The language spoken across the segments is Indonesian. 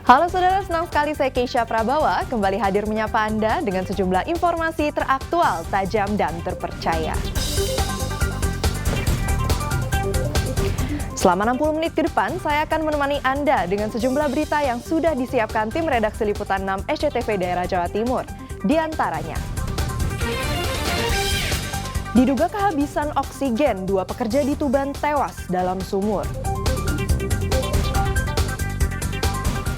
Halo saudara, senang sekali saya Keisha Prabawa kembali hadir menyapa Anda dengan sejumlah informasi teraktual, tajam, dan terpercaya. Selama 60 menit ke depan, saya akan menemani Anda dengan sejumlah berita yang sudah disiapkan tim redaksi Liputan 6 SCTV Daerah Jawa Timur. Di antaranya, diduga kehabisan oksigen, 2 pekerja di Tuban tewas dalam sumur.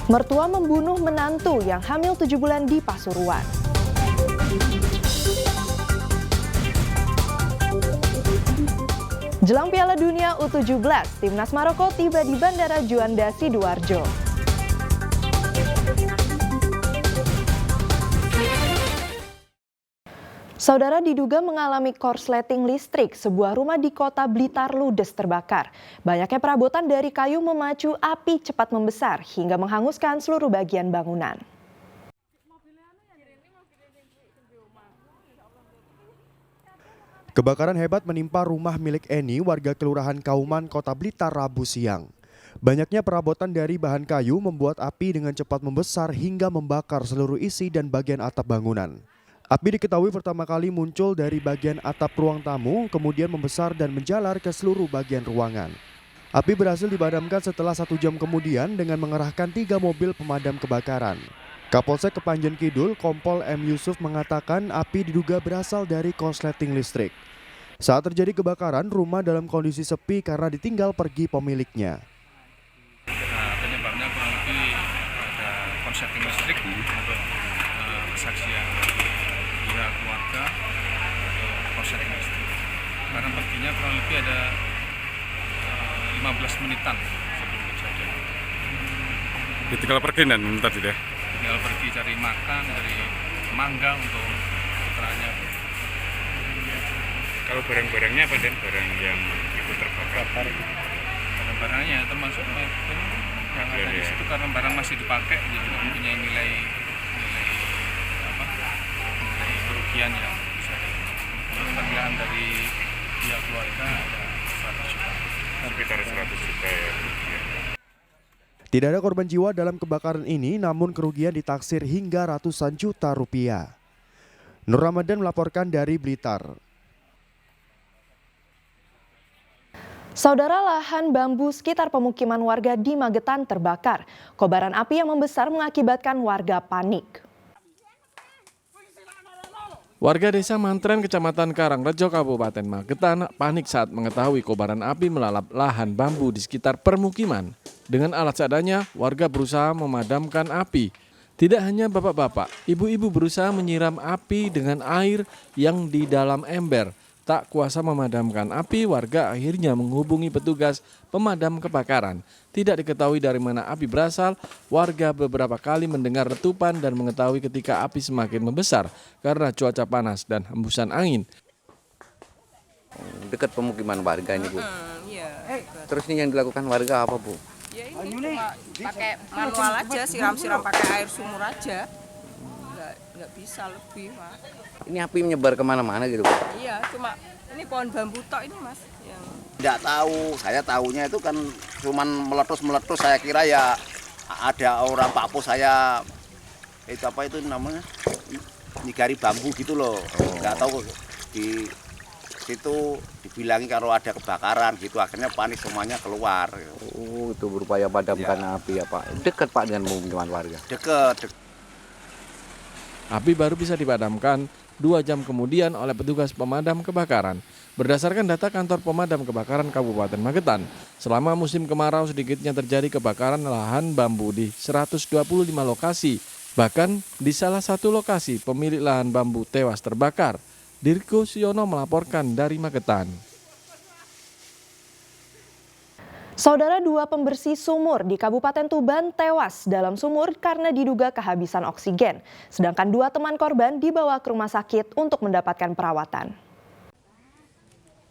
Mertua membunuh menantu yang hamil 7 bulan di Pasuruan. Jelang Piala Dunia U17, Timnas Maroko tiba di Bandara Juanda Sidoarjo. Saudara, diduga mengalami korsleting listrik, sebuah rumah di kota Blitar ludes terbakar. Banyaknya perabotan dari kayu memacu api cepat membesar hingga menghanguskan seluruh bagian bangunan. Kebakaran hebat menimpa rumah milik Eni, warga Kelurahan Kauman, Kota Blitar, Rabu siang. Banyaknya perabotan dari bahan kayu membuat api dengan cepat membesar hingga membakar seluruh isi dan bagian atap bangunan. Api diketahui pertama kali muncul dari bagian atap ruang tamu, kemudian membesar dan menjalar ke seluruh bagian ruangan. Api berhasil dipadamkan setelah 1 jam kemudian dengan mengerahkan 3 mobil pemadam kebakaran. Kapolsek Kepanjen Kidul, Kompol M. Yusuf mengatakan api diduga berasal dari korsleting listrik. Saat terjadi kebakaran, rumah dalam kondisi sepi karena ditinggal pergi pemiliknya. Penyebabnya kurang lebih ada korsleting listrik untuk kesaksian pihak keluarga korsleting listrik. Karena perginya kurang lebih ada 15 menitan sebelum kejadian. Tinggal pergi dan tadi deh. Tinggal pergi cari makan, cari mangga untuk putranya. Kalau barang-barangnya apa dan barang yang ikut terbakar? Barang-barangnya termasuk mebel yang ada di situ karena barang masih dipakai, jadi mempunyai nilai kerugian yang bisa perkiraan dari pihak keluarga ada 100 juta. Sekitar 100 juta ya. Tidak ada korban jiwa dalam kebakaran ini, namun kerugian ditaksir hingga ratusan juta rupiah. Nur Ramadan melaporkan dari Blitar. Saudara, lahan bambu sekitar pemukiman warga di Magetan terbakar. Kobaran api yang membesar mengakibatkan warga panik. Warga desa Mantren, Kecamatan Karangrejo, Kabupaten Magetan panik saat mengetahui kobaran api melalap lahan bambu di sekitar permukiman. Dengan alat seadanya, warga berusaha memadamkan api. Tidak hanya bapak-bapak, ibu-ibu berusaha menyiram api dengan air yang di dalam ember. Tak kuasa memadamkan api, warga akhirnya menghubungi petugas pemadam kebakaran. Tidak diketahui dari mana api berasal, warga beberapa kali mendengar letupan dan mengetahui ketika api semakin membesar karena cuaca panas dan hembusan angin. Dekat pemukiman warga ini, Bu. Iya. Terus ini yang dilakukan warga apa, Bu? Ya ini cuma pakai manual aja, siram-siram pakai air sumur aja. Nggak bisa lebih, Pak. Ini api menyebar kemana-mana gitu, Bu? Iya, cuma ini pohon bambu tok ini, Mas. Yang... Tidak tahu, saya tahunya itu kan cuman meletus-meletus, saya kira ya ada orang Pak Pos saya, itu apa itu namanya, nyigari bambu gitu loh. Nggak tahu di situ dibilangi kalau ada kebakaran gitu, akhirnya panik semuanya keluar. Oh, itu berupaya padamkan api ya, Pak. Dekat, Pak, dengan pemukiman warga? Dekat. Api baru bisa dipadamkan 2 jam kemudian oleh petugas pemadam kebakaran. Berdasarkan data kantor pemadam kebakaran Kabupaten Magetan, selama musim kemarau sedikitnya terjadi kebakaran lahan bambu di 125 lokasi. Bahkan di salah satu lokasi pemilik lahan bambu tewas terbakar. Dirko Siono melaporkan dari Magetan. Saudara, 2 pembersih sumur di Kabupaten Tuban tewas dalam sumur karena diduga kehabisan oksigen. Sedangkan 2 teman korban dibawa ke rumah sakit untuk mendapatkan perawatan.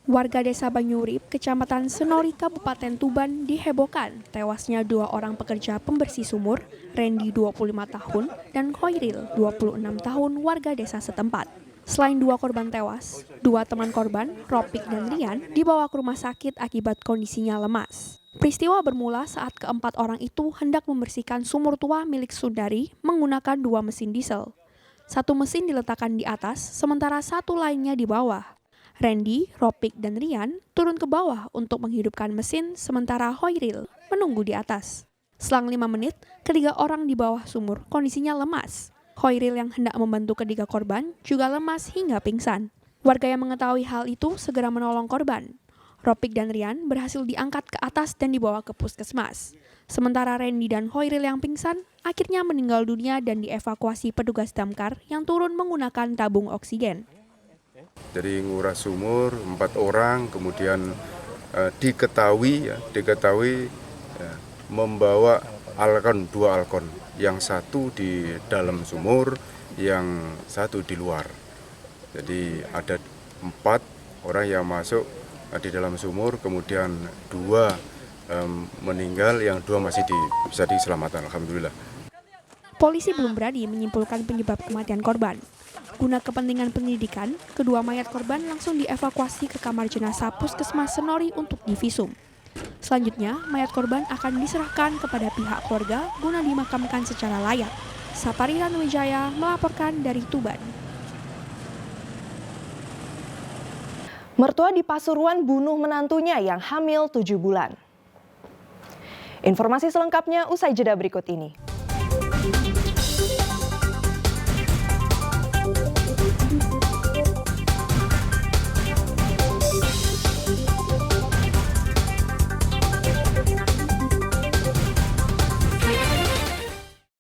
Warga desa Banyurip, Kecamatan Senori, Kabupaten Tuban dihebohkan tewasnya 2 orang pekerja pembersih sumur, Randy 25 tahun dan Khoiril 26 tahun warga desa setempat. Selain 2 korban tewas, 2 teman korban, Ropik dan Rian, dibawa ke rumah sakit akibat kondisinya lemas. Peristiwa bermula saat keempat orang itu hendak membersihkan sumur tua milik Sundari menggunakan 2 mesin diesel. 1 mesin diletakkan di atas, sementara 1 lainnya di bawah. Randy, Ropik, dan Rian turun ke bawah untuk menghidupkan mesin, sementara Hoiril menunggu di atas. Selang 5 menit, ketiga orang di bawah sumur kondisinya lemas. Hoiril yang hendak membantu ketiga korban juga lemas hingga pingsan. Warga yang mengetahui hal itu segera menolong korban. Ropik dan Rian berhasil diangkat ke atas dan dibawa ke puskesmas. Sementara Randy dan Hoiril yang pingsan akhirnya meninggal dunia dan dievakuasi petugas damkar yang turun menggunakan tabung oksigen. Jadi nguras sumur 4 orang, kemudian diketahui membawa alkon, 2 alkon, yang 1 di dalam sumur, yang 1 di luar. Jadi ada 4 orang yang masuk di dalam sumur, kemudian 2 meninggal, yang 2 masih bisa diselamatkan, alhamdulillah. Polisi belum berani menyimpulkan penyebab kematian korban. Guna kepentingan penyelidikan, kedua mayat korban langsung dievakuasi ke kamar jenazah Puskesmas Senori untuk divisum. Selanjutnya, mayat korban akan diserahkan kepada pihak keluarga guna dimakamkan secara layak. Sapariran Wijaya melaporkan dari Tuban. Mertua di Pasuruan bunuh menantunya yang hamil 7 bulan. Informasi selengkapnya usai jeda berikut ini.